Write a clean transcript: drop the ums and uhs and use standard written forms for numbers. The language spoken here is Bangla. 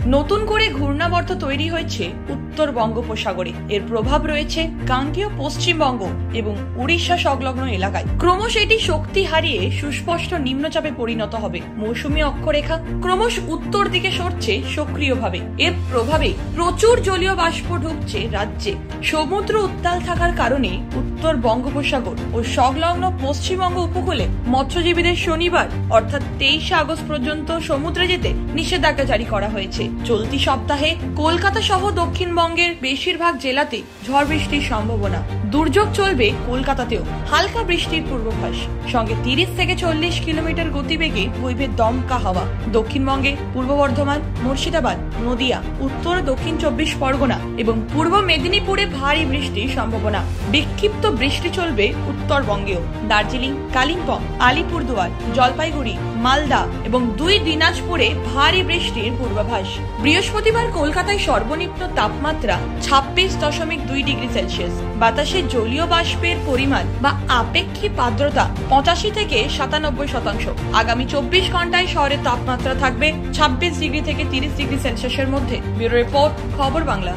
নতুন করে ঘূর্ণাবর্ত তৈরি হয়েছে উত্তর বঙ্গোপসাগরে। এর প্রভাব রয়েছে গাঙ্গেয় পশ্চিমবঙ্গ এবং উড়িষ্যা সংলগ্ন এলাকায়। ক্রমশ এটি শক্তি হারিয়ে সুস্পষ্ট নিম্নচাপে পরিণত হবে। মৌসুমী অক্ষরেখা ক্রমশ উত্তর দিকে সরছে সক্রিয়ভাবে। এর প্রভাবে প্রচুর জলীয় বাষ্প ঢুকছে রাজ্যে। সমুদ্র উত্তাল থাকার কারণে উত্তর বঙ্গোপসাগর ও সংলগ্ন পশ্চিমবঙ্গ উপকূলে মৎস্যজীবীদের শনিবার অর্থাৎ 23 আগস্ট পর্যন্ত সমুদ্রে যেতে নিষেধাজ্ঞা জারি করা হয়েছে। চলতি সপ্তাহে কলকাতা সহ দক্ষিণবঙ্গের বেশিরভাগ জেলাতে ঝড় বৃষ্টির সম্ভাবনা। দুর্যোগ চলবে কলকাতাতেও। হালকা বৃষ্টির পূর্বাভাস, সঙ্গে 30 থেকে 40 কিলোমিটার গতিবেগে বইবে দমকা হাওয়া। দক্ষিণবঙ্গে পূর্ব বর্ধমান, মুর্শিদাবাদ, নদিয়া, উত্তর দক্ষিণ 24 পরগনা এবং পূর্ব মেদিনীপুরে ভারী বৃষ্টির সম্ভাবনা। বিক্ষিপ্ত বৃষ্টি চলবে উত্তরবঙ্গেও। দার্জিলিং, কালিম্পং, আলিপুরদুয়ার, জলপাইগুড়ি, মালদা এবং 2 দিনাজপুরে ভারী বৃষ্টির পূর্বাভাস। বৃহস্পতিবার কলকাতায় সর্বনিম্ন তাপমাত্রা 26.2 ডিগ্রি সেলসিয়াস। বাতাসে জলীয় বাষ্পের পরিমাণ বা আপেক্ষিক আর্দ্রতা 85 থেকে 97%। আগামী 24 ঘন্টায় শহরের তাপমাত্রা থাকবে 26 ডিগ্রি থেকে 30 ডিগ্রি সেলসিয়াসের মধ্যে। ব্যুরো রিপোর্ট, খবর বাংলা।